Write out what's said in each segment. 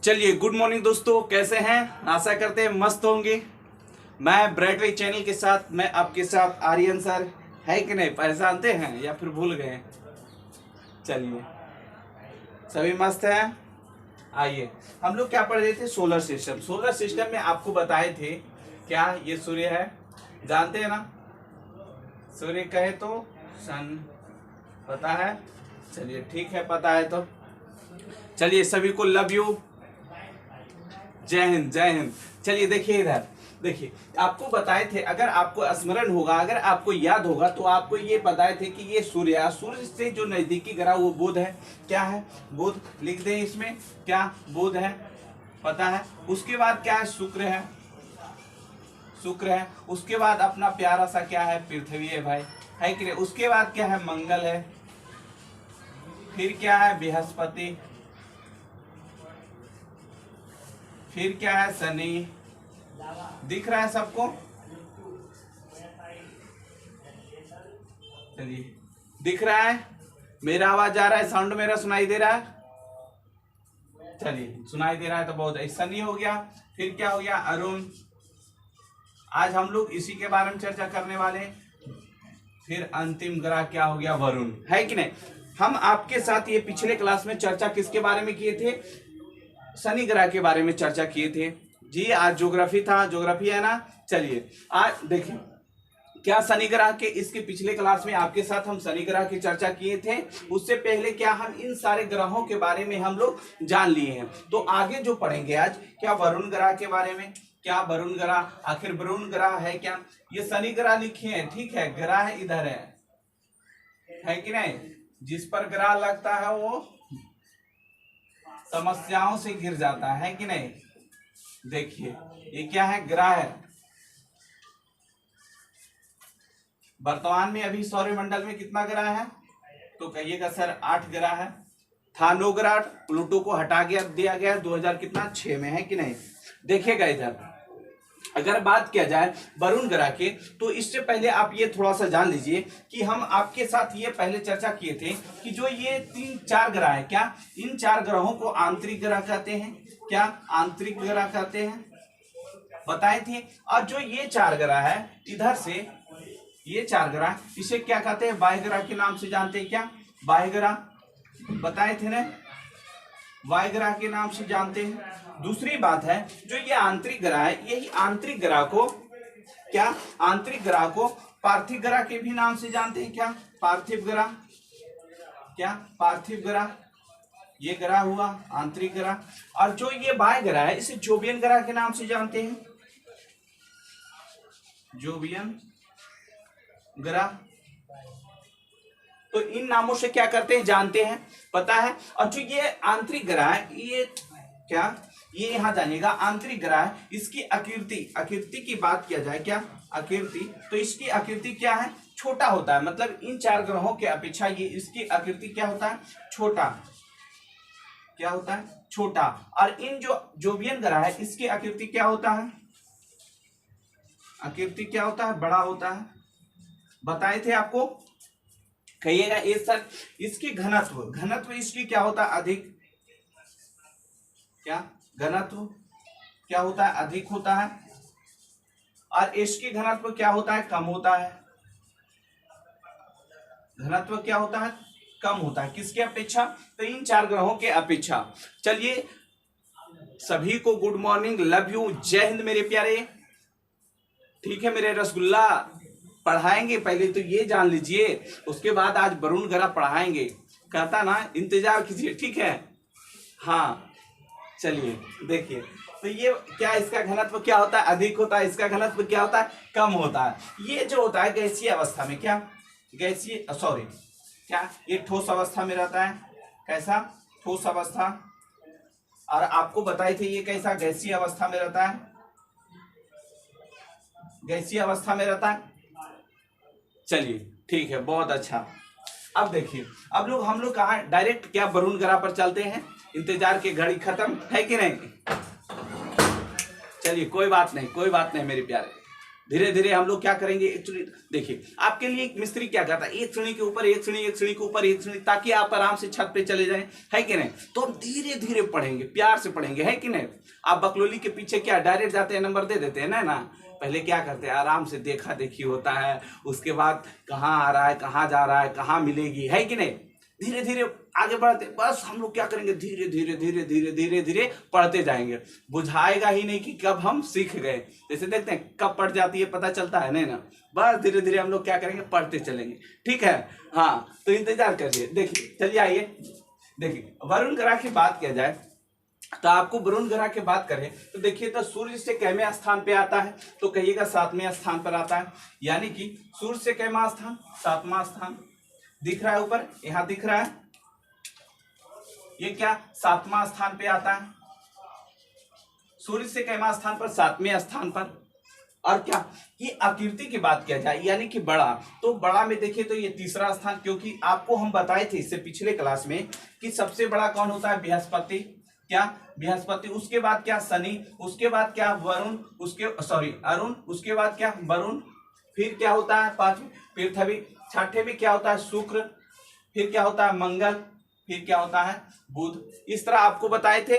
चलिए, good morning दोस्तों, कैसे हैं? आशा करते हैं मस्त होंगे। मैं ब्राइटवे चैनल के साथ मैं आपके साथ आर्यन सर है कि नहीं, पहचानते हैं या फिर भूल गए? चलिए, सभी मस्त हैं। आइए, हम लोग क्या पढ़ रहे थे? Solar system. सोलर सिस्टम में आपको बताए थे क्या ये सूर्य है, जानते हैं ना? सूर्य कहे तो सन, पता है? चलिए ठीक है, पता है तो चलिए, सभी को लव यू, जय हिंद जय हिंद। चलिए देखिए, इधर देखिए, आपको बताए थे, अगर आपको स्मरण होगा, अगर आपको याद होगा तो आपको ये बताए थे कि ये सूर्य से जो नजदीकी ग्रह वो बुध है। क्या है? बुध लिख दें इसमें, क्या बुध है, पता है? उसके बाद क्या है? शुक्र है, शुक्र है। उसके बाद अपना प्यारा सा क्या है? पृथ्वी है भाई, है कि नहीं? उसके बाद क्या है? मंगल है। फिर क्या है? बृहस्पति। फिर क्या है? शनि। दिख रहा है सबको? चलिए, दिख रहा है? मेरा आवाज आ रहा है? साउंड मेरा सुनाई दे रहा है? चलिए, सुनाई दे रहा है तो बहुत है। शनि हो गया। फिर क्या हो गया? अरुण। आज हम लोग इसी के बारे में चर्चा करने वाले। फिर अंतिम ग्रह क्या हो गया? वरुण, है कि नहीं? हम आपके साथ ये पिछले क्लास में चर्चा किसके बारे में किए थे? शनि ग्रह के बारे में चर्चा किए थे जी। आज ज्योग्राफी था, ज्योग्राफी है ना? चलिए, आज देखिए क्या शनि ग्रह के, इसके पिछले क्लास में आपके साथ हम शनि ग्रह की चर्चा किए थे। उससे पहले क्या हम इन सारे ग्रहों के बारे में हम लोग जान लिए हैं। तो आगे जो पढ़ेंगे आज, क्या वरुण ग्रह के बारे में। क्या वरुण ग्रह, आखिर वरुण ग्रह है क्या? ये शनि ग्रह लिखे हैं, ठीक है? ग्रह इधर है कि नहीं? जिस पर ग्रह लगता है वो समस्याओं से घिर जाता है कि नहीं? देखिए, ये क्या है? ग्रह है। वर्तमान में अभी सौरमंडल में कितना ग्रह है? तो कहिएगा सर 8 ग्रह है। था 9 ग्रह, प्लूटो को हटा दिया गया 2000 कितना 6 में, है कि नहीं? देखिएगा इधर, अगर बात किया जाए वरुण ग्रह के, तो इससे पहले आप ये थोड़ा सा जान लीजिए कि हम आपके साथ ये पहले चर्चा किए थे कि जो ये 3-4 ग्रह है, क्या इन 4 ग्रहों को आंतरिक ग्रह कहते हैं? क्या आंतरिक ग्रह कहते हैं? बताए थे। और जो ये 4 ग्रह है इधर से, ये 4 ग्रह, इसे क्या कहते हैं? बाह्य ग्रह के नाम से जानते हैं। क्या बाह्य ग्रह? बताए थे ना, बाह्य ग्रह के नाम से जानते हैं। दूसरी बात है, जो ये आंतरिक ग्रह है, यही आंतरिक ग्रह को क्या, आंतरिक ग्रह को पार्थिव ग्रह के भी नाम से जानते हैं। क्या पार्थिव ग्रह? क्या पार्थिव ग्रह? ये ग्रह हुआ आंतरिक ग्रह। और जो ये बाह्य ग्रह है, इसे जोवियन ग्रह के नाम से जानते हैं। जोवियन ग्रह। तो इन नामों से क्या करते हैं? जानते हैं, पता है। और जो ये आंतरिक ग्रह है, ये क्या, ये यहां जानिएगा, आंतरिक ग्रह है। इसकी आकृति की बात किया जाए, क्या आकृति, तो इसकी आकृति क्या है? छोटा होता है। मतलब इन 4 ग्रहों के अपेक्षा ये, इसकी आकृति क्या होता है? छोटा। क्या होता है? छोटा। और इन जो जोवियन ग्रह है, इसकी आकृति क्या होता है? आकृति क्या होता है? बड़ा होता है। बताए थे आपको। कहिएगा ये सर, इसकी घनत्व इसकी क्या होता है? अधिक। क्या घनत्व क्या होता है? अधिक होता है। और इसकी घनत्व क्या होता है? कम होता है। घनत्व क्या होता है? कम होता है। किसके अपेक्षा? तो इन 4 ग्रहों के अपेक्षा। चलिए, सभी को गुड मॉर्निंग, लव यू, जय हिंद मेरे प्यारे। ठीक है मेरे रसगुल्ला, पढ़ाएंगे पहले तो ये जान लीजिए, उसके बाद आज वरुण ग्रह पढ़ाएंगे। कहता ना, इंतजार कीजिए, ठीक है? हाँ, चलिए देखिए, तो ये क्या, इसका घनत्व क्या होता है? अधिक होता है। इसका घनत्व क्या होता है? कम होता है। ये जो होता है गैसीय अवस्था में, क्या गैसीय, सॉरी, क्या ये ठोस अवस्था में रहता है। कैसा? ठोस अवस्था। और आपको बताए थे ये कैसा? गैसीय अवस्था में रहता है। गैसीय अवस्था में रहता है। चलिए ठीक है, बहुत अच्छा। अब देखिए, अब हम लोग कहा डायरेक्ट क्या वरुण ग्रह पर चलते हैं। इंतजार की घड़ी खत्म, है कि नहीं? चलिए, कोई बात नहीं, कोई बात नहीं मेरे प्यारे। धीरे धीरे हम लोग क्या करेंगे, एक्चुअली देखिए आपके लिए एक मिस्त्री क्या करता है, एक सीढ़ी के ऊपर एक सीढ़ी, एक सीढ़ी के ऊपर एक सीढ़ी, ताकि आप आराम से छत पे चले जाएं, है कि नहीं। तो हम धीरे धीरे पढ़ेंगे, प्यार से पढ़ेंगे, है कि नहीं। आप बकलोली के पीछे क्या डायरेक्ट जाते हैं, नंबर दे देते हैं ना। पहले क्या करते हैं, आराम से देखा देखी होता है, उसके बाद कहाँ आ रहा है, कहाँ जा रहा है, कहाँ मिलेगी, है कि नहीं। धीरे धीरे आगे बढ़ते, बस हम लोग क्या करेंगे, धीरे धीरे धीरे धीरे धीरे धीरे पढ़ते जाएंगे। बुझाएगा ही नहीं कि कब हम सीख गए। जैसे देखते हैं कब पढ़ जाती है पता चलता है नहीं ना। बस धीरे धीरे हम लोग क्या करेंगे, पढ़ते चलेंगे, ठीक है। हाँ तो इंतजार करिए। देखिए चलिए आइए, देखिए वरुण ग्रह की बात किया जाए तो आपको वरुण ग्रह की बात करें तो देखिए तो सूर्य से कैवें स्थान पे आता है, तो कहिएगा 7वें स्थान पर आता है। यानी कि सूर्य से कैवां स्थान, 7वां स्थान दिख रहा है ऊपर, यहां दिख रहा है, ये क्या 7वां स्थान पे आता है। सूर्य से कैवां स्थान पर, 7वें स्थान पर। और क्या, ये आकृति की बात किया जाए यानी कि बड़ा, तो बड़ा में देखिए तो ये 3रा स्थान, क्योंकि आपको हम बताए थे इससे पिछले क्लास में कि सबसे बड़ा कौन होता है, बृहस्पति, क्या बृहस्पति, उसके बाद क्या शनि, उसके बाद क्या वरुण, अरुण, उसके बाद क्या वरुण, फिर क्या होता है 5वें पृथ्वी, 6ठे में क्या होता है शुक्र, फिर क्या होता है मंगल, फिर क्या होता है बुध। इस तरह आपको बताए थे,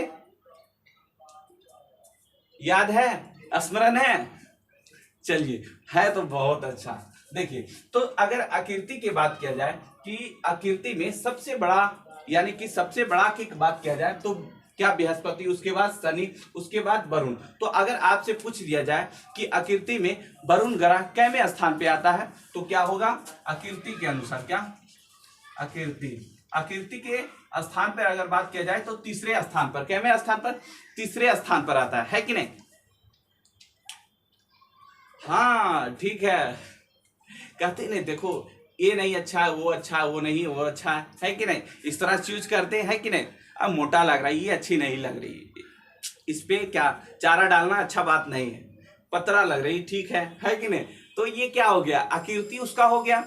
याद है, स्मरण है। चलिए है तो बहुत अच्छा। देखिए तो अगर आकृति की बात किया जाए कि आकृति में सबसे बड़ा, यानी कि सबसे बड़ा की बात किया जाए तो क्या बृहस्पति, उसके बाद शनि, उसके बाद वरुण। तो अगर आपसे पूछ दिया जाए कि आकृति में वरुण ग्रह कैवें स्थान पे आता है तो क्या होगा, आकृति के अनुसार क्या, आकृति के स्थान पर अगर बात किया जाए तो 3रे स्थान पर, कैवें स्थान पर, 3रे स्थान पर आता है कि नहीं। हाँ ठीक है, कहते नहीं देखो ये नहीं अच्छा, वो अच्छा, वो नहीं वो अच्छा है कि नहीं, इस तरह चूज करते हैं कि नहीं। अब मोटा लग रहा है, ये अच्छी नहीं लग रही, इस पे क्या चारा डालना अच्छा बात नहीं है, पतरा लग रही, ठीक है कि नहीं। तो ये क्या हो गया, आकृति उसका हो गया।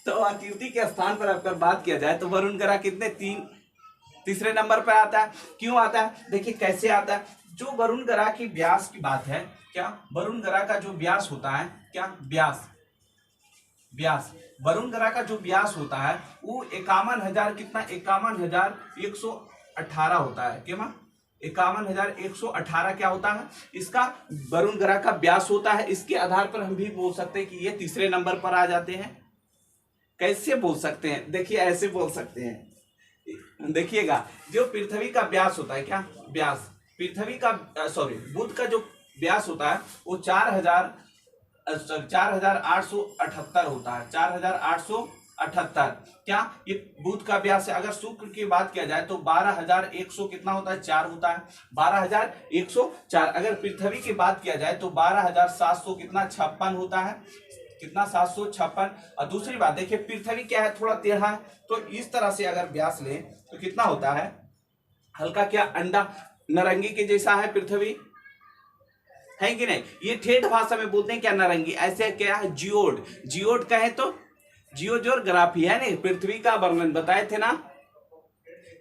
तो आकृति के स्थान पर अगर बात किया जाए तो वरुण ग्रह कितने, 3रे नंबर पर आता है। क्यों आता है, देखिए कैसे आता है। जो वरुण ग्रह की व्यास की बात है, क्या वरुण ग्रह का जो व्यास होता है, क्या व्यास वरुण ग्रह का जो व्यास होता है वो 51,000 कितना, 51,118 होता है। क्या 51,118 क्या होता है, इसका वरुण ग्रह का व्यास होता है। इसके आधार पर हम भी बोल सकते हैं कि ये 3रे नंबर पर आ जाते हैं। कैसे बोल सकते हैं, देखिए ऐसे बोल सकते हैं, देखिएगा जो पृथ्वी का व्यास होता है, क्या व्यास, पृथ्वी का बुध का जो व्यास होता है वो 4,878 होता है, 4,878। क्या ये बुध का व्यास है। अगर शुक्र की बात किया जाए तो 12,100 कितना होता है, 4 होता है, 12,104। अगर पृथ्वी की बात किया जाए तो 12,700 कितना, 56 होता है, कितना 756। और दूसरी बात देखिए पृथ्वी क्या है, थोड़ा टेढ़ा है, तो इस तरह से अगर व्यास ले तो कितना होता है, हल्का क्या अंडा नारंगी के जैसा है पृथ्वी, है कि नहीं। ये ठेठ भाषा में बोलते हैं क्या, नारंगी। ऐसे क्या है, जियोड कहे तो जियोग्राफी है नहीं, पृथ्वी का वर्णन बताए थे ना,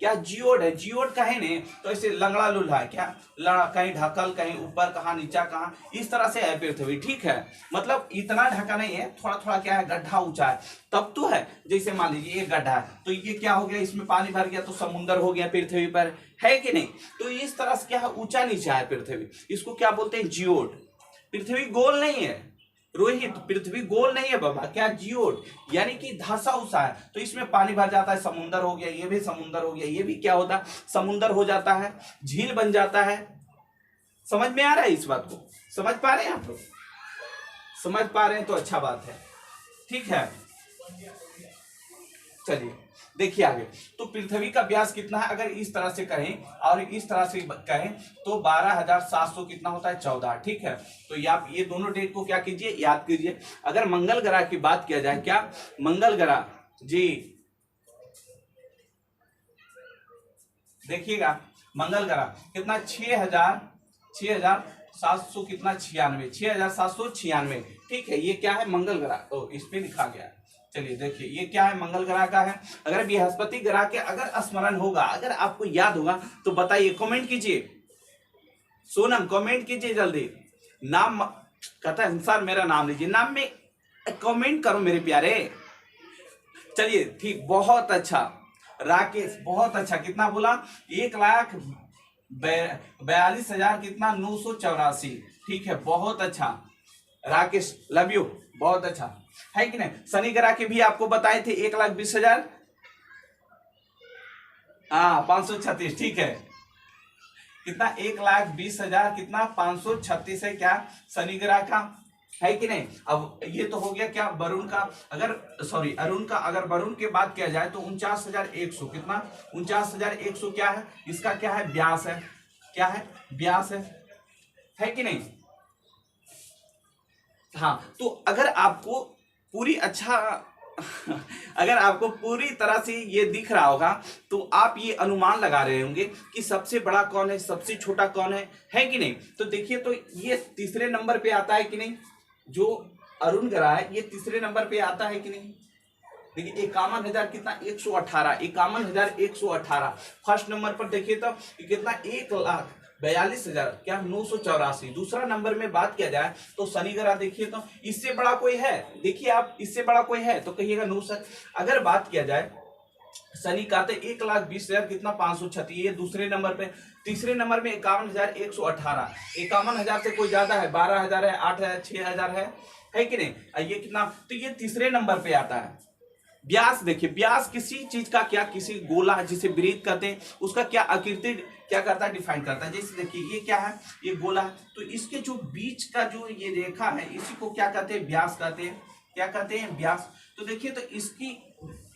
क्या जियोड है, जियोड कहे ने तो ऐसे लंगड़ा लुल्हा है, क्या लड़ा, कहीं ढकल, कहीं ऊपर, कहाँ नीचा, कहाँ, इस तरह से है पृथ्वी, ठीक है। मतलब इतना ढका नहीं है, थोड़ा थोड़ा क्या है, गड्ढा ऊंचा है तब तो है। जैसे मान लीजिए ये गड्ढा है तो ये क्या हो गया, इसमें पानी भर गया तो समुद्र हो गया पृथ्वी पर, है कि नहीं। तो इस तरह से क्या है, ऊंचा नीचा है पृथ्वी, इसको क्या बोलते हैं, जियोड। पृथ्वी गोल नहीं है रोहित, पृथ्वी गोल नहीं है बाबा, क्या जियोड, यानी कि धसा उसा है, तो इसमें पानी भर जाता है, समुंदर हो गया, ये भी समुंदर हो गया, ये भी क्या होता है, समुंदर हो जाता है, झील बन जाता है। समझ में आ रहा है, इस बात को समझ पा रहे हैं आप लोग, समझ पा रहे हैं तो अच्छा बात है, ठीक है। चलिए देखिए आगे, तो पृथ्वी का व्यास कितना है, अगर इस तरह से कहें और इस तरह से कहें तो 12,700 कितना होता है, 14, ठीक है। तो आप ये दोनों डेट को क्या कीजिए, याद कीजिए। अगर मंगल ग्रह की बात किया जाए, क्या मंगल ग्रह जी, देखिएगा मंगल ग्रह कितना, 6,700 कितना, 96, 6,796, ठीक है। ये क्या है, मंगल ग्रह, इस पे लिखा गया है। चलिए देखिए ये क्या है, मंगल ग्रह का है। अगर बृहस्पति ग्रह के अगर स्मरण होगा, अगर आपको याद होगा तो बताइए, कमेंट कीजिए, सोनम कमेंट कीजिए जल्दी, नाम कहता है सर मेरा नाम लीजिए, नाम में कमेंट करो मेरे प्यारे। चलिए ठीक, बहुत अच्छा राकेश, बहुत अच्छा। कितना बोला? 1,42,000 कितना 984। ठीक है, बहुत अच्छा राकेश, लव यू, बहुत अच्छा है कि नहीं। शनि ग्रह के भी आपको बताए थे 1,20,000, हाँ 536। ठीक है, कितना 1,20,000 कितना 536 है क्या शनि ग्रह का, है कि नहीं। अब ये तो हो गया क्या वरुण का, अगर सॉरी अरुण का, अगर वरुण की बात किया जाए तो 49,100 कितना 49,100 क्या है, इसका क्या है, व्यास है। क्या है, व्यास है कि नहीं। हाँ, तो अगर आपको पूरी अच्छा अगर आपको पूरी तरह से ये दिख रहा होगा तो आप ये अनुमान लगा रहे होंगे कि सबसे बड़ा कौन है, सबसे छोटा कौन है कि नहीं। तो देखिए, तो ये तीसरे नंबर पे आता है कि नहीं, जो अरुण ग्रह है ये तीसरे नंबर पे आता है कि नहीं। देखिए 51,000 कितना 118, 51,118। फर्स्ट नंबर पर देखिए तो कितना 1,42,000 क्या 984। दूसरा नंबर में बात किया जाए तो शनि ग्रह देखिए तो इससे बड़ा कोई है, देखिए आप, इससे बड़ा कोई है तो कहिएगा नो सर। अगर बात किया जाए शनि का तो 1,20,000 कितना 536, ये दूसरे नंबर पे। तीसरे नंबर में 51,118, 51,000 से कोई ज्यादा है, 12,000 है, 8,000, 6,000 है कि नहीं। ये कितना, तो ये तीसरे नंबर पे आता है। व्यास देखिए, व्यास किसी चीज का क्या, किसी गोला जिसे वृत्त कहते हैं उसका क्या आकृति क्या करता है, डिफाइन करता है। जैसे देखिए ये क्या है, ये गोला है, तो इसके जो बीच का जो ये रेखा है इसी को क्या कहते हैं, व्यास कहते हैं। क्या कहते हैं, व्यास। तो देखिए, तो इसकी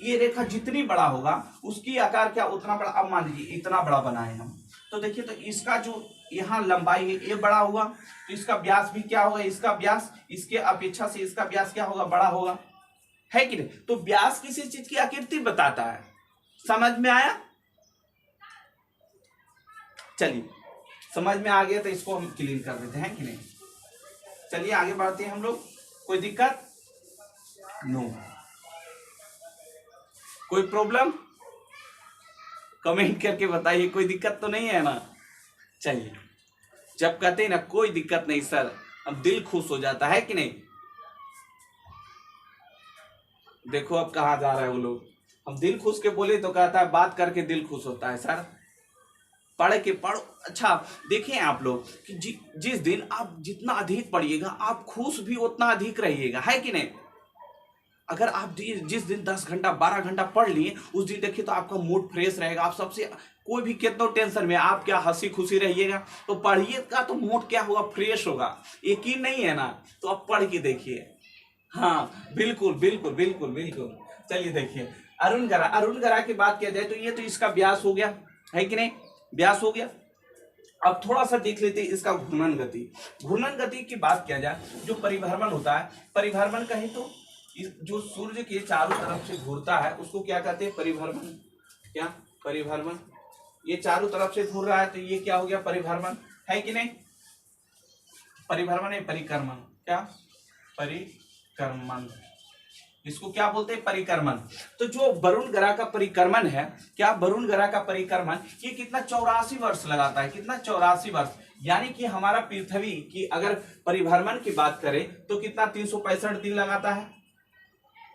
ये रेखा जितनी बड़ा होगा उसकी आकार क्या उतना बड़ा। अब मान लीजिए इतना बड़ा बनाए हम, तो देखिए तो इसका जो यहाँ लंबाई है ये बड़ा हुआ, तो इसका व्यास भी क्या होगा, इसका व्यास इसके अपेक्षा से इसका व्यास क्या होगा, बड़ा होगा, है कि नहीं। तो व्यास किसी चीज की आकृति बताता है। समझ में आया? चलिए, समझ में आ गया तो इसको हम क्लीन कर देते हैं कि नहीं। चलिए आगे बढ़ते हैं हम लोग। कोई दिक्कत? नो। कोई प्रॉब्लम? कमेंट करके बताइए, कोई दिक्कत तो नहीं है ना। चलिए, जब कहते हैं ना कोई दिक्कत नहीं सर, अब दिल खुश हो जाता है कि नहीं। देखो अब कहाँ जा रहे हैं वो लोग। हम दिल खुश के बोले तो कहता है बात करके दिल खुश होता है सर, पढ़ के पढ़ो। अच्छा देखिए आप लोग कि जिस दिन आप जितना अधिक पढ़िएगा आप खुश भी उतना अधिक रहिएगा, है कि नहीं। अगर आप जिस दिन 10 घंटा 12 घंटा पढ़ लिए उस दिन देखिए तो आपका मूड फ्रेश रहेगा। आप सबसे कोई भी कितना टेंशन में आप क्या हंसी खुशी रहिएगा, तो पढ़िएगा तो मूड क्या होगा, फ्रेश होगा। यकीन नहीं है ना, तो आप पढ़ के देखिए। हाँ बिल्कुल बिल्कुल बिल्कुल बिल्कुल। चलिए देखिए अरुण गरा की बात किया जाए तो ये तो इसका व्यास हो गया, है कि नहीं, व्यास हो गया। अब थोड़ा सा देख लेते हैं इसका घूर्णन गति। घूर्णन गति की बात किया जाए, जो परिभ्रमण होता है, परिभ्रमण कहें तो जो सूर्य के चारों तरफ से घूरता है उसको क्या कहते हैं, परिभ्रमण। क्या, परिभ्रमण। ये चारों तरफ से घूर रहा है तो ये क्या हो गया, परिभ्रमण, है कि नहीं। परिभ्रमण है परिक्रमण, क्या, परिक्रमण, इसको क्या बोलते हैं, परिक्रमण। तो जो वरुण ग्रह का परिक्रमण है, क्या वरुण ग्रह का परिक्रमण, ये कितना 84 वर्ष लगाता है, कितना 84 वर्ष। यानी कि हमारा पृथ्वी की अगर परिभ्रमण की बात करें तो कितना 365 दिन लगाता है,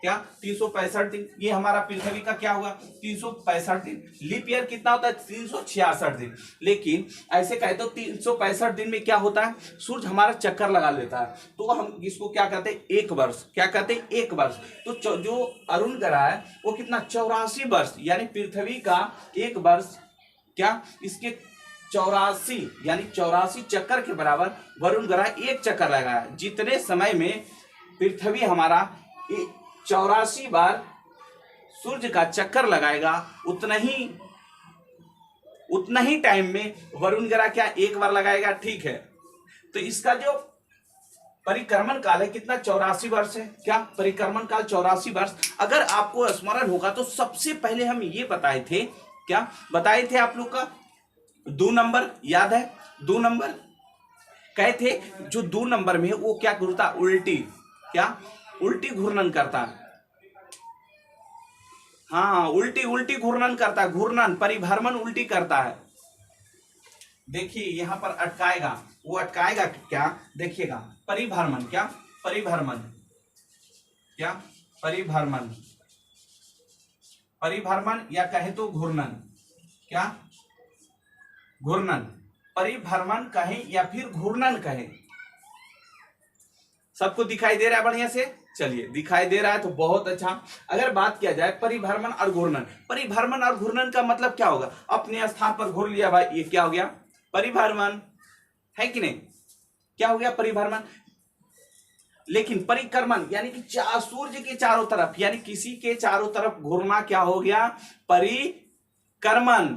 क्या 365 दिन। ये हमारा पृथ्वी का क्या हुआ, 365 दिन। लीप ईयर कितना होता है, 366 दिन। लेकिन ऐसे कहे तो 365 दिन में क्या होता है, सूर्य हमारा चक्कर लगा लेता है, तो हम इसको क्या कहते हैं, एक वर्ष। क्या कहते हैं, एक वर्ष। तो जो अरुण ग्रह है वो कितना 84 वर्ष, यानी पृथ्वी का एक वर्ष, क्या इसके 84 यानी 84 चक्कर के बराबर वरुण ग्रह एक चक्कर लगाया। जितने समय में पृथ्वी हमारा 84 बार सूर्य का चक्कर लगाएगा उतना ही टाइम में वरुण ग्रह क्या एक बार लगाएगा, ठीक है। तो इसका जो परिक्रमण काल है कितना 84 वर्ष है, क्या परिक्रमण काल 84 वर्ष। अगर आपको स्मरण होगा तो सबसे पहले हम ये बताए थे, क्या बताए थे आप लोग का 2 नंबर याद है, 2 नंबर कहे थे, जो 2 नंबर में है वो क्या घूरता, उल्टी, क्या उल्टी घूर्णन करता है। हाँ उल्टी घूर्णन करता है, घूर्णन परिभ्रमण उल्टी करता है। देखिए यहां पर अटकाएगा, वो अटकाएगा क्या, देखिएगा, परिभ्रमण, क्या परिभ्रमण, क्या परिभ्रमण, परिभ्रमण या कहे तो घूर्णन, क्या घूर्णन, परिभ्रमण कहें या फिर घूर्णन कहें। सबको दिखाई दे रहा है बढ़िया से? चलिए दिखाई दे रहा है तो बहुत अच्छा। अगर बात किया जाए परिभ्रमण और घूर्णन, परिभ्रमण और घूर्णन का मतलब क्या होगा, अपने स्थान पर घूर लिया भाई, ये क्या हो गया, परिभ्रमण, है कि नहीं, क्या हो गया, परिभ्रमण। लेकिन परिक्रमण यानी कि सूर्य के चारों तरफ, यानी किसी के चारों तरफ घूरना क्या हो गया, परिक्रमण,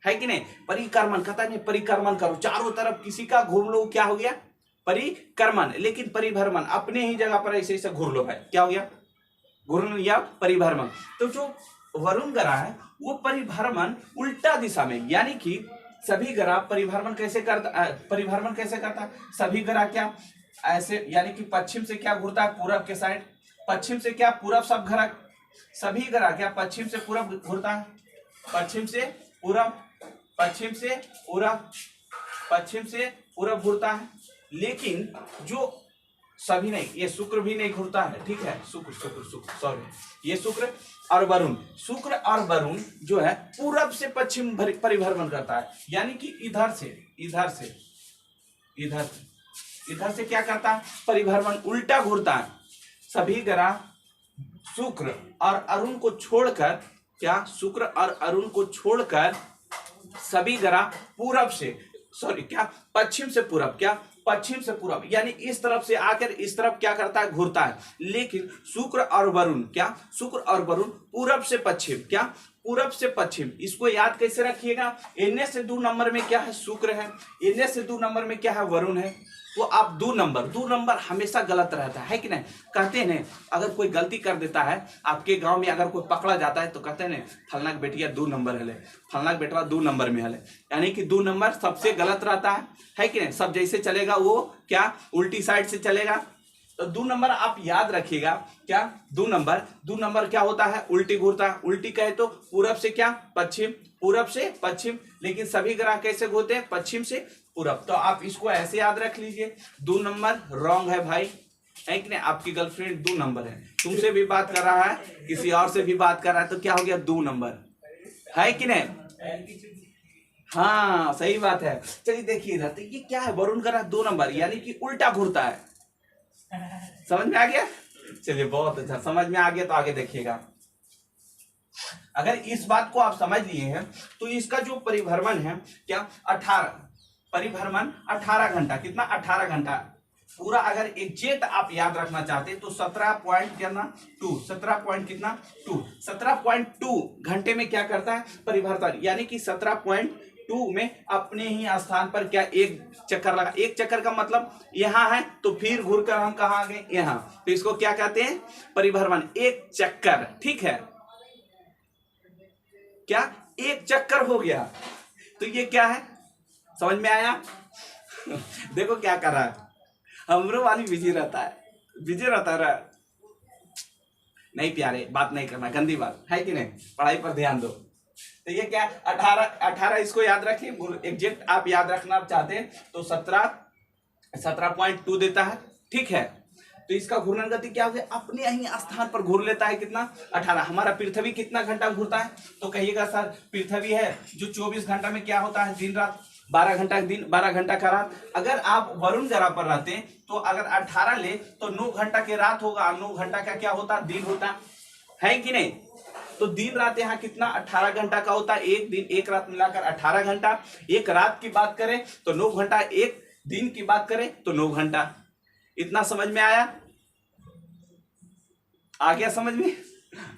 है कि नहीं, परिक्रमण, कहता है परिक्रमण करो, चारों तरफ किसी का घूम लो, क्या हो गया, परिक्रमण। लेकिन परिभ्रमण अपने ही जगह पर ऐसे ऐसे घूर लो भाई, क्या हो गया, घूर्णन या परिभ्रमण। तो जो वरुण ग्रह है वो परिभ्रमण उल्टा दिशा में, यानी कि सभी ग्रह परिभ्रमण कैसे करता, परिभ्रमण कैसे करता, सभी ग्रह क्या ऐसे, यानी कि पश्चिम से क्या घूरता है, पूरब के साइड, पश्चिम से क्या पूरब, सब ग्रह, सभी ग्रह क्या पश्चिम से पूरब घूरता है, पश्चिम से पूरब, पश्चिम से पूरब, पश्चिम से पूरब घूरता है। लेकिन जो सभी नहीं, ये शुक्र भी नहीं घूरता है, ठीक है, शुक्र शुक्र शुक्र सॉरी, ये शुक्र और वरुण, शुक्र और वरुण जो है पूरब से पश्चिम परिभ्रमण करता है, यानी कि इधर से इधर से इधर से इधर से क्या करता है, परिभ्रमण उल्टा घूरता है। सभी ग्रह शुक्र और अरुण को छोड़कर, क्या शुक्र और अरुण को छोड़कर सभी ग्रह पूरब से, सॉरी क्या पश्चिम से पूरब, क्या पश्चिम से पूरब, यानी इस तरफ से आकर इस तरफ क्या करता है, घूरता है। लेकिन शुक्र और वरुण, क्या शुक्र और वरुण पूरब से पश्चिम, क्या पूरब से पश्चिम। इसको याद कैसे रखिएगा, इनमें से 2 नंबर में क्या है, शुक्र है, इनमें से 2 नंबर में क्या है, वरुण है। तो आप 2 नंबर हमेशा गलत रहता है कि नहीं, कहते हैं अगर कोई गलती कर देता है, आपके गांव में अगर कोई पकड़ा जाता है तो कहते हैं फलना के बेटिया 2 नंबर है, फलना के बेटवा 2 नंबर में है, यानी कि 2 नंबर सबसे गलत रहता है कि नहीं। सब जैसे चलेगा वो क्या उल्टी साइड से चलेगा। तो 2 नंबर आप याद रखिएगा, क्या 2 नंबर क्या होता है, उल्टी घूरता है। उल्टी कहे तो पूरब से क्या पश्चिम, पूरब से पश्चिम, लेकिन सभी ग्रह कैसे घूरते हैं, पश्चिम से पूरब। तो आप इसको ऐसे याद रख लीजिए, 2 नंबर रॉन्ग है भाई, है कि नहीं। आपकी गर्लफ्रेंड 2 नंबर है, तुमसे भी बात कर रहा है, किसी और से भी बात कर रहा है, तो क्या हो गया, 2 नंबर, है कि नहीं। हाँ सही बात है। चलिए देखिए इधर, तो ये क्या है, वरुण ग्रह 2 नंबर, यानी कि उल्टा घूरता है। समझ में आ गया, चलिए बहुत अच्छा, समझ में आ गया तो आगे देखिएगा। अगर इस बात को आप समझ लिए हैं तो इसका जो परिभ्रमण है क्या 18, परिभ्रमण 18 घंटा, कितना 18 घंटा पूरा। अगर एग्जैक्ट आप याद रखना चाहते हैं तो 17.2, 17 पॉइंट कितना 2, 17.2 घंटे में क्या करता है, परिभ्रमण, यानी कि 17.2 में अपने ही स्थान पर क्या एक चक्कर लगा। एक चक्कर का मतलब यहां है तो फिर घूरकर हम कहां आ गए, यहां, तो इसको क्या कहते हैं, परिभ्रमण, एक चक्कर, ठीक है, क्या एक चक्कर हो गया। तो ये क्या है, समझ में आया। देखो क्या कर रहा है, हमरो वाली बिजी रहता है, बिजी रहता है। नहीं प्यारे, बात नहीं करना, गंदी बात है कि नहीं, पढ़ाई पर ध्यान दो। तो ये क्या 18 इसको याद रखिए, एग्जैक्ट आप याद रखना चाहते हैं तो 17.2 देता है, ठीक है। तो इसका घूर्णन गति क्या हो गया, अपने ही स्थान पर घूर लेता है, कितना 18। हमारा पृथ्वी कितना घंटा घूरता है, तो कहिएगा सर पृथ्वी है जो 24 घंटा में क्या होता है, दिन रात, 12 घंटा दिन, 12 घंटा का रात। अगर आप वरुण ग्रह पर रहते हैं तो अगर 18 ले तो 9 घंटा के रात होगा, 9 घंटा का क्या होता, दिन होता है कि नहीं। तो दिन रात यहाँ कितना 18 घंटा का होता है, एक दिन एक रात मिलाकर 18 घंटा। एक रात की बात करें तो 9 घंटा, एक दिन की बात करें तो 9 घंटा। इतना समझ में आया, आ गया समझ में।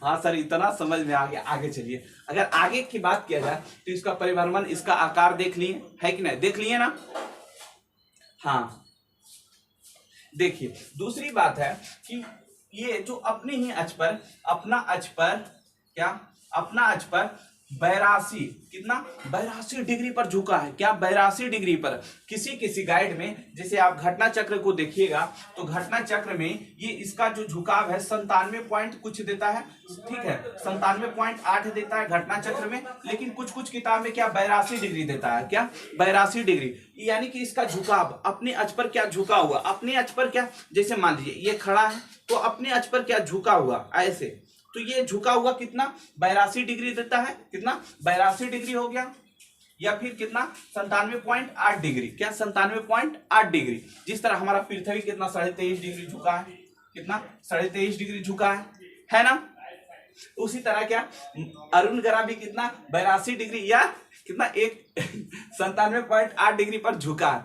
हाँ सर इतना समझ में आ गया, आगे चलिए। अगर आगे की बात किया जाए तो इसका परिभ्रमण, इसका आकार देख लिए है कि नहीं, देख लिए ना। हाँ देखिए दूसरी बात है कि ये जो अपने ही अक्ष पर, अपना अक्ष पर क्या, अपना अक्ष पर 82, कितना 82 डिग्री पर झुका है। क्या 82 डिग्री पर। किसी किसी गाइड में जैसे आप घटना चक्र को देखिएगा तो घटना चक्र में ये इसका जो झुकाव है 97 पॉइंट कुछ देता है, ठीक है, 97.8 देता है घटना चक्र में। लेकिन कुछ कुछ किताब में क्या 82 डिग्री देता है, क्या 82 डिग्री। यानी कि इसका झुकाव अपने अक्ष पर क्या झुका हुआ, अपने अक्ष पर क्या, जैसे मान लीजिए ये खड़ा है तो अपने अक्ष पर क्या झुका हुआ ऐसे, तो ये झुका हुआ कितना 82 डिग्री देता है। कितना 82 डिग्री हो गया, या फिर कितना 97.8 डिग्री, क्या 97.8 डिग्री। जिस तरह हमारा पृथ्वी कितना 23.5 डिग्री झुका है, कितना 23.5 डिग्री झुका है ना। उसी तरह क्या अरुण ग्रह भी कितना 82 डिग्री या कितना 97.8 डिग्री पर झुका है।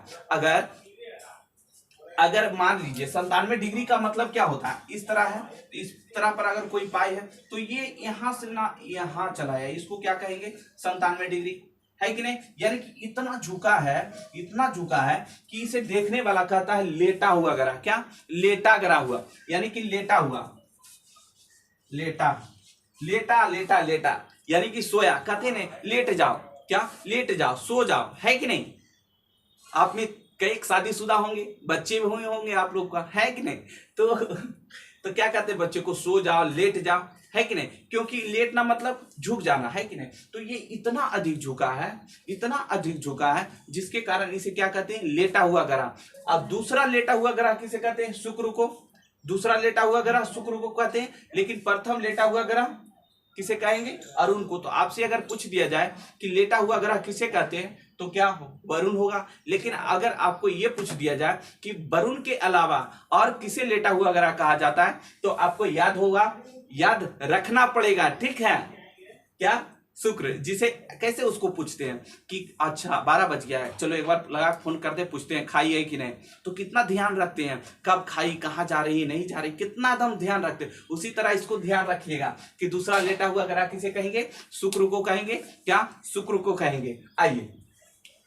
अगर मान लीजिए 97 डिग्री का मतलब क्या होता है, इस तरह है, इस तरह पर अगर कोई पाई है तो ये यहां से ना यहां चला है, इसको क्या कहेंगे 97 डिग्री, है कि नहीं। यानी कि इतना झुका है, इतना झुका है कि इसे देखने वाला कहता है लेटा हुआ ग्रह, क्या लेटा ग्रह हुआ, यानी कि लेटा हुआ, लेटा लेटा लेटा लेटा यानी कि सोया, कहते हैं लेट जाओ, क्या लेट जाओ, सो जाओ, है कि नहीं। आप में कई शादीशुदा होंगे, बच्चे भी हुए होंगे आप लोग का, है कि नहीं। तो क्या कहते हैं बच्चे को, सो जाओ, लेट जाओ, है कि नहीं। क्योंकि लेटना मतलब झुक जाना, है कि नहीं। तो ये इतना अधिक झुका है, इतना अधिक झुका है, जिसके कारण इसे क्या कहते हैं लेटा हुआ ग्रह। अब दूसरा लेटा हुआ ग्रह किसे कहते हैं, शुक्र को। दूसरा लेटा हुआ ग्रह शुक्र को कहते हैं, लेकिन प्रथम लेटा हुआ ग्रह किसे कहेंगे, अरुण को। तो आपसे अगर पूछ दिया जाए कि लेटा हुआ ग्रह किसे कहते हैं तो क्या वरुण होगा। लेकिन अगर आपको यह पूछ दिया जाए कि वरुण के अलावा और किसे लेटा हुआ ग्रह कहा जाता है तो आपको याद होगा, याद रखना पड़ेगा, ठीक है, क्या शुक्र। जिसे कैसे उसको पूछते हैं कि अच्छा 12 बज गया है, चलो एक बार लगा फोन करते पूछते हैं खाई है कि नहीं, तो कितना ध्यान रखते हैं, कब खाई, कहाँ जा रही है, नहीं जा रही, कितना दम ध्यान रखते हैं। उसी तरह इसको ध्यान रखिएगा कि दूसरा लेटा हुआ ग्रह किसे कहेंगे, शुक्र को कहेंगे, क्या शुक्र को कहेंगे। आइए,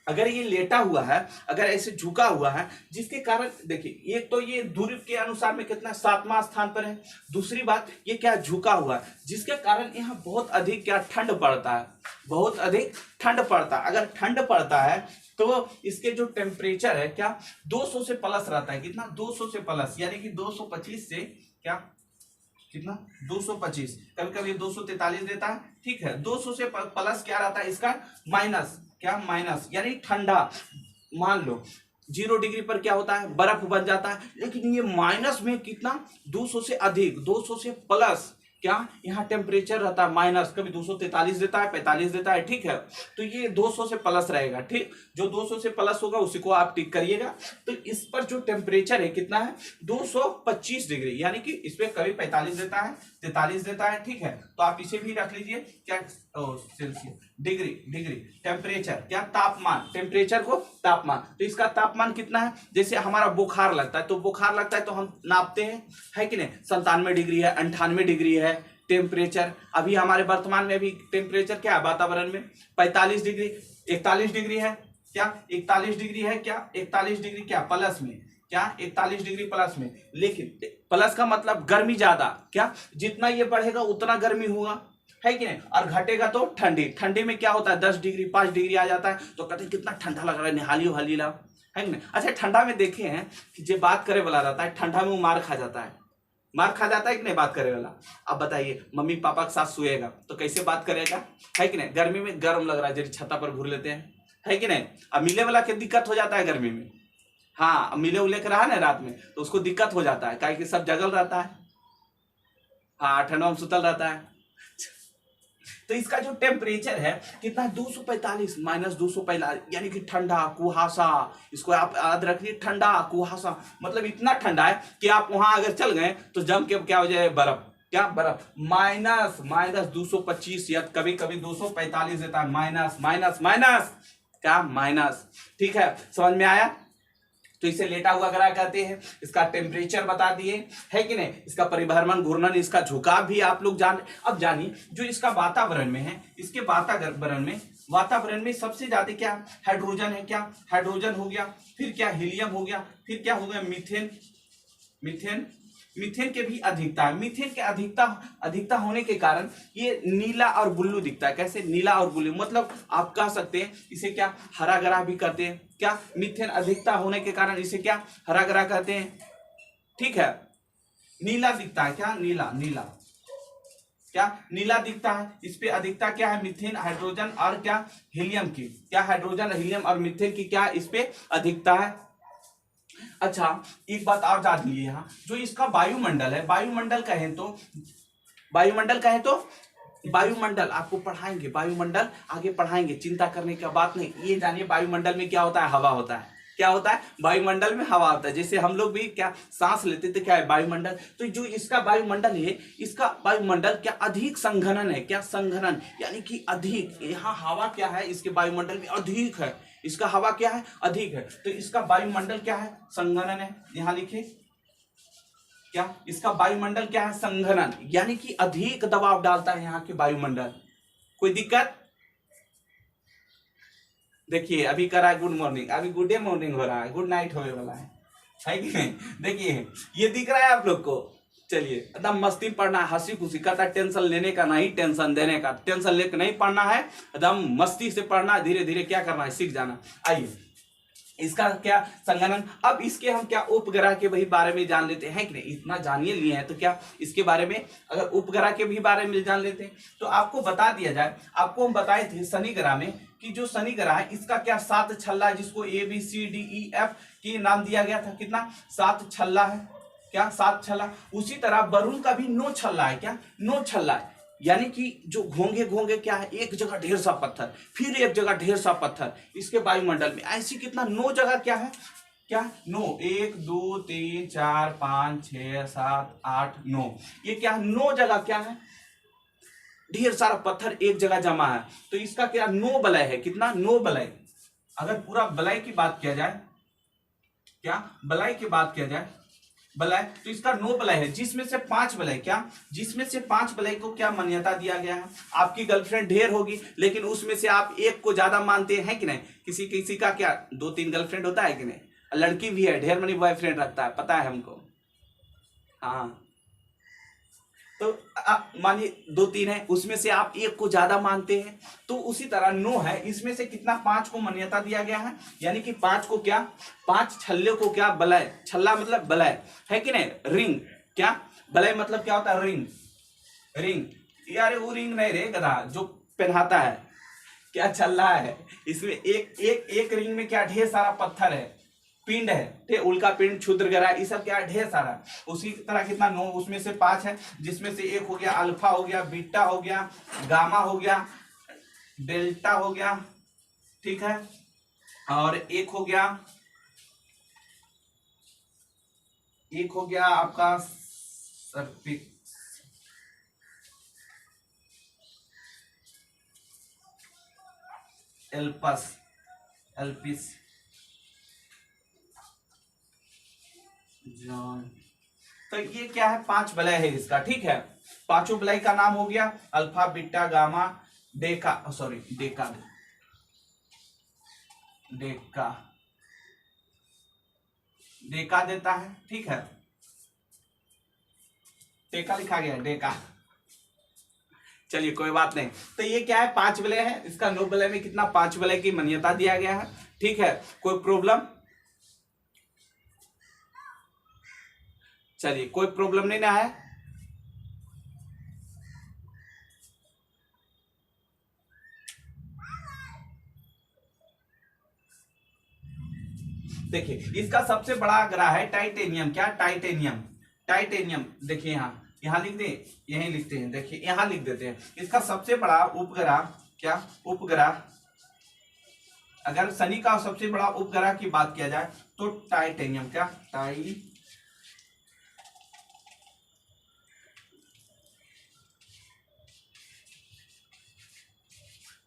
अगर ये लेटा हुआ है, अगर ऐसे झुका हुआ है, जिसके कारण देखिए एक तो ये दूरी के अनुसार में कितना 7वां स्थान पर है। दूसरी बात ये क्या झुका हुआ है, जिसके कारण यहाँ बहुत अधिक क्या ठंड पड़ता है, बहुत अधिक ठंड पड़ता है। अगर ठंड पड़ता है तो इसके जो टेम्परेचर है क्या 200 से प्लस रहता है, कितना 200 से प्लस, यानी कि 225 से क्या कितना 225, कभी कभी 243 देता है, ठीक है। 200 से प्लस क्या रहता है इसका माइनस, क्या माइनस, यानी ठंडा। मान लो 0 डिग्री पर क्या होता है, बर्फ बन जाता है, लेकिन ये माइनस में कितना 200 से अधिक, 200 से प्लस क्या यहाँ टेम्परेचर रहता है माइनस, कभी 243 देता है, 45 देता है, ठीक है। तो ये 200 से प्लस रहेगा, ठीक, जो 200 से प्लस होगा उसी को आप टिक करिएगा। तो इस पर जो टेम्परेचर है कितना है 225 डिग्री, यानी कि इस पे कभी 45 देता है, 43 देता है, ठीक है। तो आप इसे भी रख लीजिए, क्या सेल्सियस, डिग्री, डिग्री टेम्परेचर, क्या तापमान, टेम्परेचर को तापमान। तो इसका तापमान कितना है, जैसे हमारा बुखार लगता है, तो बुखार लगता है तो हम नापते हैं, है कि नहीं, 97 डिग्री है, 98 डिग्री है टेम्परेचर। अभी हमारे वर्तमान में भी टेम्परेचर क्या है वातावरण में 45 डिग्री, 41 डिग्री है, क्या 41 डिग्री है, क्या 41 डिग्री क्या प्लस में, क्या 41 डिग्री प्लस में। लेकिन प्लस का मतलब गर्मी ज्यादा, क्या जितना ये बढ़ेगा उतना गर्मी होगा, है कि नहीं। और घटेगा तो ठंडी, ठंडी में क्या होता है 10 डिग्री 5 डिग्री आ जाता है, तो कहते हैं कितना ठंडा लग रहा है, निहाली उहाली ला, है कि नहीं। अच्छा ठंडा में देखे हैं कि जो बात करे वाला रहता है ठंडा में वो मार खा जाता है, मार खा जाता है कि नहीं बात करे वाला। अब बताइए मम्मी पापा के साथ सोएगा तो कैसे बात करेगा, है कि नहीं। गर्मी में गर्म लग रहा है, जैसे छत्ता पर घूर लेते हैं, है कि नहीं। अब मिले वाला के दिक्कत हो जाता है गर्मी में, हाँ मिले उले के रहा ना रात में तो उसको दिक्कत हो जाता है, काहे कि सब जगल रहता है, हाँ ठंडा में सुतल रहता है। तो इसका जो टेम्परेचर है कितना 245 माइनस 245, यानी कि ठंडा कुहासा, इसको आप याद रखिए, ठंडा कुहासा मतलब इतना ठंडा है कि आप वहां अगर चल गए तो जम के क्या हो जाए बर्फ, क्या बर्फ, माइनस माइनस 225 या कभी कभी 245 देता है, माइनस माइनस माइनस क्या माइनस, ठीक है समझ में आया। तो इसे लेटा हुआ ग्रह कहते हैं, इसका टेम्परेचर बता दिए, है कि नहीं। इसका परिभ्रमण घूर्णन, इसका झुकाव भी आप लोग जान। अब जानिए जो इसका वातावरण में है, इसके वातावरण में सबसे ज्यादा क्या हाइड्रोजन है, क्या हाइड्रोजन हो गया, फिर क्या हीलियम हो गया, फिर क्या हो गया मीथेन, मीथेन मीथेन के भी अधिकता है। मीथेन के अधिकता होने के कारण ये नीला और ब्लू दिखता है। कैसे? नीला और ब्लू, मतलब आप कह सकते हैं इसे क्या हरा ग्रह भी कहते हैं। क्या? मीथेन अधिकता होने के कारण इसे क्या हरा ग्रह कहते हैं। ठीक है, नीला दिखता है। क्या? नीला, नीला क्या नीला दिखता है। इस पे अधिकता क्या है? मीथेन, हाइड्रोजन और क्या हीलियम की। क्या? हाइड्रोजन, हीलियम और मीथेन की क्या इस पे अधिकता है। अच्छा, एक बात और जान लीजिए, यहाँ जो इसका वायुमंडल है, वायुमंडल कहें तो वायुमंडल आपको पढ़ाएंगे, वायुमंडल आगे पढ़ाएंगे, चिंता करने की बात नहीं। ये जानिए वायुमंडल में क्या होता है? हवा होता है। क्या होता है? वायुमंडल में हवा होता है। जैसे हम लोग भी क्या सांस लेते थे, क्या है? वायुमंडल। तो जो इसका वायुमंडल है, इसका वायुमंडल क्या अधिक संघनन है। क्या? संघनन, यानी कि अधिक। यहाँ हवा क्या है? इसके वायुमंडल में अधिक है। इसका हवा क्या है? अधिक है। तो इसका वायुमंडल क्या है? संघनन है। यहाँ लिखिए, क्या इसका वायुमंडल क्या है? संघनन, यानी कि अधिक दबाव डालता है यहाँ के वायुमंडल। कोई दिक्कत? देखिए अभी कर रहा है गुड मॉर्निंग, अभी गुड डे मॉर्निंग हो रहा है, गुड नाइट होने वाला है कि नहीं? देखिए ये दिख रहा है आप लोग को। चलिए, एकदम मस्ती पढ़ना है, हंसी खुशी करता है, टेंशन लेने का नहीं, टेंशन देने का। टेंशन लेकर नहीं पढ़ना है, एकदम मस्ती से पढ़ना, धीरे धीरे क्या करना है? सीख जाना। आइए, इसका क्या संगणन। अब इसके हम क्या उपग्रह के भी बारे में जान लेते हैं कि नहीं? इतना जानिए लिए हैं तो क्या इसके बारे में अगर उपग्रह के भी बारे में जान लेते हैं तो आपको बता दिया जाए। आपको हम बताए थे शनि ग्रह में कि जो शनि ग्रह है इसका क्या 7 छल्ला है, जिसको ABCDEF के नाम दिया गया था। कितना? 7 छल्ला है। क्या? 7 छल्ला। उसी तरह वरुण का भी 9 छल्ला है। क्या? 9 छल्ला है, यानी कि जो घोंगे घोंगे क्या है? एक जगह ढेर सा पत्थर, फिर एक जगह ढेर सा पत्थर इसके वायुमंडल में। ऐसी कितना 9 जगह क्या है? क्या? 9, 1 2 3 4 5 6 7 8 9। ये क्या? 9 जगह क्या है? ढेर सारा पत्थर एक जगह जमा है। तो इसका क्या 9 वलय है। कितना? 9 वलय। अगर पूरा वलय की बात किया जाए, क्या वलय की बात किया जाए, वलय, तो इसका 9 वलय है, जिसमें से 5 वलय। क्या? जिसमें से 5 वलय को क्या मान्यता दिया गया है? आपकी गर्लफ्रेंड ढेर होगी, लेकिन उसमें से आप एक को ज्यादा मानते हैं कि नहीं? किसी किसी का क्या 2-3 गर्लफ्रेंड होता है कि नहीं? लड़की भी है, ढेर मनी बॉयफ्रेंड रखता है, पता है हमको। हाँ, तो मानिए 2-3 है, उसमें से आप एक को ज्यादा मानते हैं। तो उसी तरह 9 है, इसमें से कितना? 5 को मान्यता दिया गया है, यानी कि 5 को क्या 5 छल्ले को क्या वलय, छल्ला मतलब वलय है कि नहीं? रिंग। क्या? वलय मतलब क्या होता है? रिंग। रिंग यार, वो रिंग नहीं रे गधा जो पहनाता है, क्या छल्ला है। इसमें एक रिंग में क्या ढेर सारा पत्थर है, पिंड है, उल्का पिंड, क्षुद्र ग्रह, ये सब क्या है? ढेर सारा। उसी तरह कितना 9, उसमें से 5 है, जिसमें से एक हो गया अल्फा, हो गया बीटा, हो गया गामा, हो गया डेल्टा, हो गया, ठीक है, और एक हो गया आपका सर्पिक्स, एल्पिस जॉन। तो ये क्या है? 5 वलय है इसका। ठीक है, पांचों वलय का नाम हो गया alpha, beta, gamma, Deka, sorry Deka, Deka, Deka देता है। ठीक है, डेका लिखा गया, डेका। चलिए कोई बात नहीं। तो ये क्या है? 5 वलय है, इसका 9 वलय में कितना? 5 वलय की मान्यता दिया गया है। ठीक है, कोई प्रॉब्लम? चलिए कोई प्रॉब्लम नहीं ना है। देखिए इसका सबसे बड़ा ग्रह है टाइटेनियम। क्या? टाइटेनियम। टाइटेनियम देखिए यहाँ लिख दे, यहीं लिखते हैं, देखिए यहाँ लिख देते हैं। इसका सबसे बड़ा उपग्रह, क्या उपग्रह, अगर शनि का सबसे बड़ा उपग्रह की बात किया जाए तो टाइटेनियम। क्या?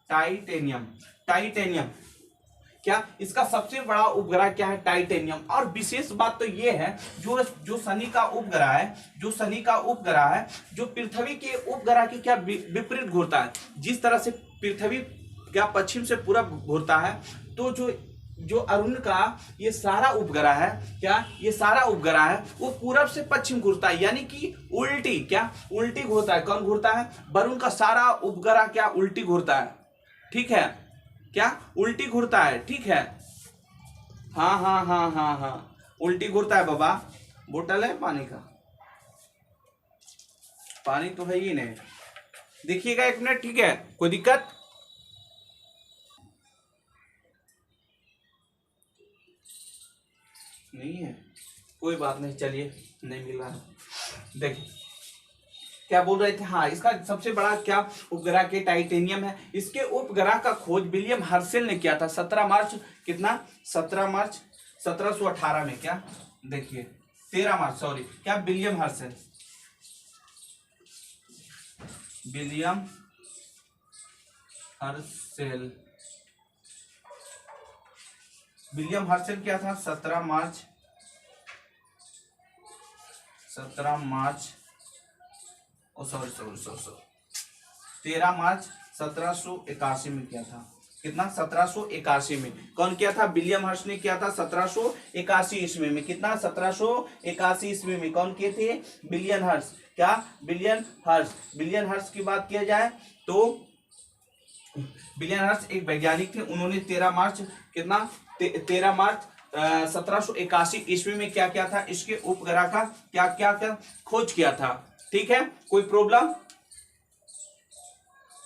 टाइटेनियम। टाइटेनियम क्या इसका सबसे बड़ा उपग्रह क्या है? टाइटेनियम। और विशेष बात तो ये है, जो शनि का उपग्रह है, जो पृथ्वी के उपग्रह के क्या विपरीत घूरता है। जिस तरह से पृथ्वी क्या पश्चिम से पूरब घूरता है, तो जो जो अरुण का ये सारा उपग्रह है, क्या ये सारा उपग्रह है वो पूरब से पश्चिम घूरता है, यानी कि उल्टी, क्या उल्टी घूरता है। कौन घूरता है? वरुण का सारा उपग्रह क्या उल्टी घूरता है, ठीक है, क्या उल्टी घूरता है, ठीक है। हाँ हाँ हाँ हाँ हाँ, उल्टी घूरता है बाबा। बोतल है पानी का? पानी तो है ही नहीं, देखिएगा 1 मिनट, ठीक है, कोई दिक्कत? नहीं है, कोई बात नहीं, चलिए, नहीं मिल रहा है। देखिए क्या बोल रहे थे, हाँ, इसका सबसे बड़ा क्या उपग्रह के टाइटेनियम है। इसके उपग्रह का खोज विलियम हर्शेल ने किया था 17 मार्च, कितना, 17 मार्च 1718 में, क्या, देखिए 13 मार्च, सॉरी, क्या, William Herschel, William Herschel, William Herschel क्या था, 17 मार्च 13 मार्च 1781 में किया था, कितना, 1781 में। कौन किया था? विलियम हर्श ने किया था 1781 ईस्वी में, कितना, 1781 ईस्वी में। कौन किए थे? विलियम हर्श, क्या, विलियम हर्श। विलियम हर्श की बात किया जाए तो विलियम हर्श एक वैज्ञानिक थे, उन्होंने 13 मार्च, कितना, 13 मार्च 1781 ईस्वी में क्या किया था? इसके उपग्रह का क्या क्या क्या खोज किया था, ठीक है। कोई प्रॉब्लम?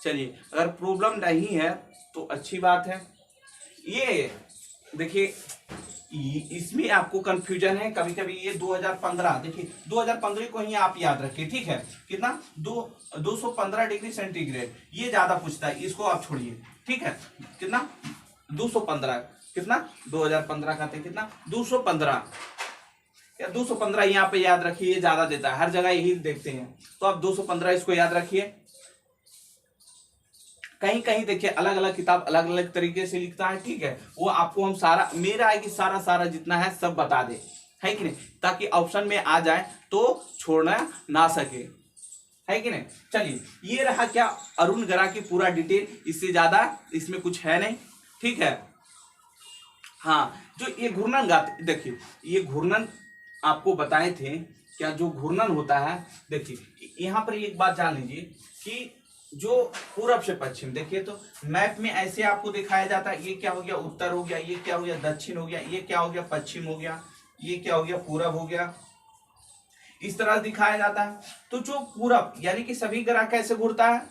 चलिए, अगर प्रॉब्लम नहीं है तो अच्छी बात है। ये देखिए, इसमें आपको कंफ्यूजन है कभी कभी। ये 2015, देखिए 2015 को ही आप याद रखिए, ठीक है, कितना, 215 डिग्री सेंटीग्रेड, ये ज्यादा पूछता है, इसको आप छोड़िए, ठीक है, कितना, 215, कितना, 2015 का थे, कितना, 215, या 215 यहाँ पे याद रखिए, ये ज्यादा देता है, हर जगह यही देखते हैं, तो आप 215 इसको याद रखिए। कहीं कहीं देखिए अलग अलग किताब अलग अलग तरीके से लिखता है, ठीक है, वो आपको हम सारा, मेरा है कि सारा सारा जितना है सब बता दे, है कि नहीं, ताकि ऑप्शन में आ जाए तो छोड़ना ना सके, है कि नहीं। चलिए, ये रहा क्या, अरुण ग्रह की पूरा डिटेल, इससे ज्यादा इसमें कुछ है नहीं, ठीक है। हाँ, जो ये घूर्णन गाते, देखिए ये घूर्णन आपको बताए थे, क्या जो घूर्णन होता है, देखिए यहाँ पर एक बात जान लीजिए कि जो पूरब से पश्चिम, देखिए तो मैप में ऐसे आपको दिखाया जाता है, ये क्या हो गया, उत्तर हो गया, ये क्या हो गया, दक्षिण हो गया, ये क्या हो गया, पश्चिम हो गया, ये क्या हो गया, पूरब हो गया, इस तरह दिखाया जाता है। तो जो पूरब, यानी कि सभी ग्रह कैसे घूरता है,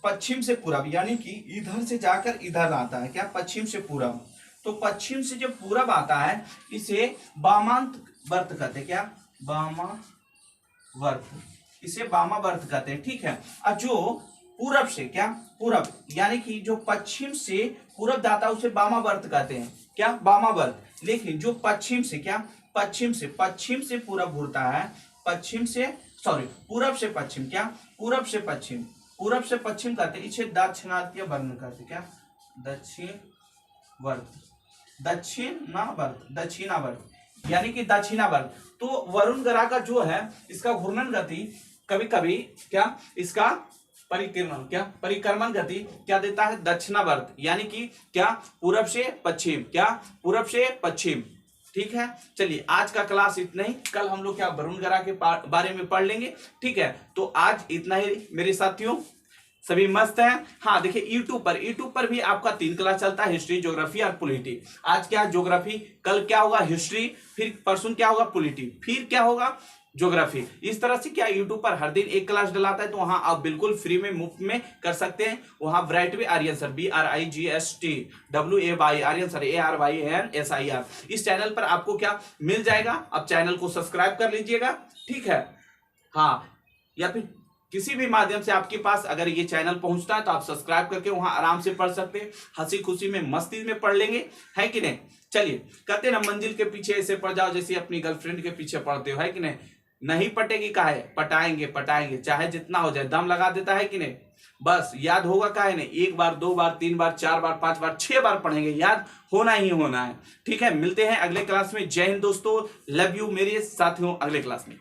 पश्चिम से पूरब, यानी कि इधर से जाकर इधर आता है, क्या, पश्चिम से पूरब। तो पश्चिम से जब पूरब आता है, इसे वामांत वर्त कहते हैं, क्या, वामावर्त, इसे वामावर्त कहते हैं, ठीक है। और जो पूरब से, क्या, पूरब, यानी कि जो पश्चिम से पूरब जाता है उसे वामावर्त कहते हैं, क्या, वामावर्त। लेकिन जो पश्चिम से, क्या, पश्चिम से पूरब घूरता है, पश्चिम से, सॉरी, पूरब से पश्चिम, क्या, पूरब से पश्चिम, पूरब से पश्चिम कहते हैं, इसे दाक्षिणात्य वर्ण कहते हैं, क्या, दक्षिणावर्त, यानी कि दक्षिणावर्त। तो वरुण ग्रह का जो है, इसका घूर्णन गति कभी कभी, क्या, इसका परिक्रमण, क्या, परिक्रमण गति क्या देता है, दक्षिणावर्त, यानी कि क्या, पूरब से पश्चिम, क्या, पूरब से पश्चिम, ठीक है। चलिए, आज का क्लास इतना ही, कल हम लोग क्या वरुण ग्रह के बारे में पढ़ लेंगे, ठीक है। तो आज इतना ही मेरे साथियों, सभी मस्त हैं। हाँ, देखिए यूट्यूब पर भी आपका 3 क्लास चलता है, हिस्ट्री, ज्योग्राफी और पॉलिटी। आज क्या, ज्योग्राफी, कल क्या होगा, हिस्ट्री, फिर परसों क्या होगा, पॉलिटी, फिर क्या होगा, ज्योग्राफी। इस तरह से क्या यूट्यूब पर हर दिन एक क्लास डलाता है, तो वहां आप बिल्कुल फ्री में, मुफ्त में कर सकते हैं। वहां Brightway Aryan sir, BRIGSTWAY Aryan sir, ARYANSIR, इस चैनल पर आपको क्या मिल जाएगा। आप चैनल को सब्सक्राइब कर लीजिएगा, ठीक है। हाँ, या फिर किसी भी माध्यम से आपके पास अगर ये चैनल पहुंचता है तो आप सब्सक्राइब करके वहां आराम से पढ़ सकते हैं, हंसी खुशी में, मस्ती में पढ़ लेंगे, है कि नहीं। चलिए, कहते ना, मंजिल के पीछे ऐसे पड़ जाओ जैसे अपनी गर्लफ्रेंड के पीछे पड़ते हो, है कि नहीं। नहीं पटेगी काहे, पटाएंगे, चाहे जितना हो जाए, दम लगा देता है कि नहीं। बस याद होगा काहे नहीं, 1 बार 2 बार 3 बार 4 बार 5 बार 6 बार पढ़ेंगे, याद होना ही होना है, ठीक है। मिलते हैं अगले क्लास में। जय हिंद दोस्तों, लव यू मेरे साथियों, अगले क्लास में।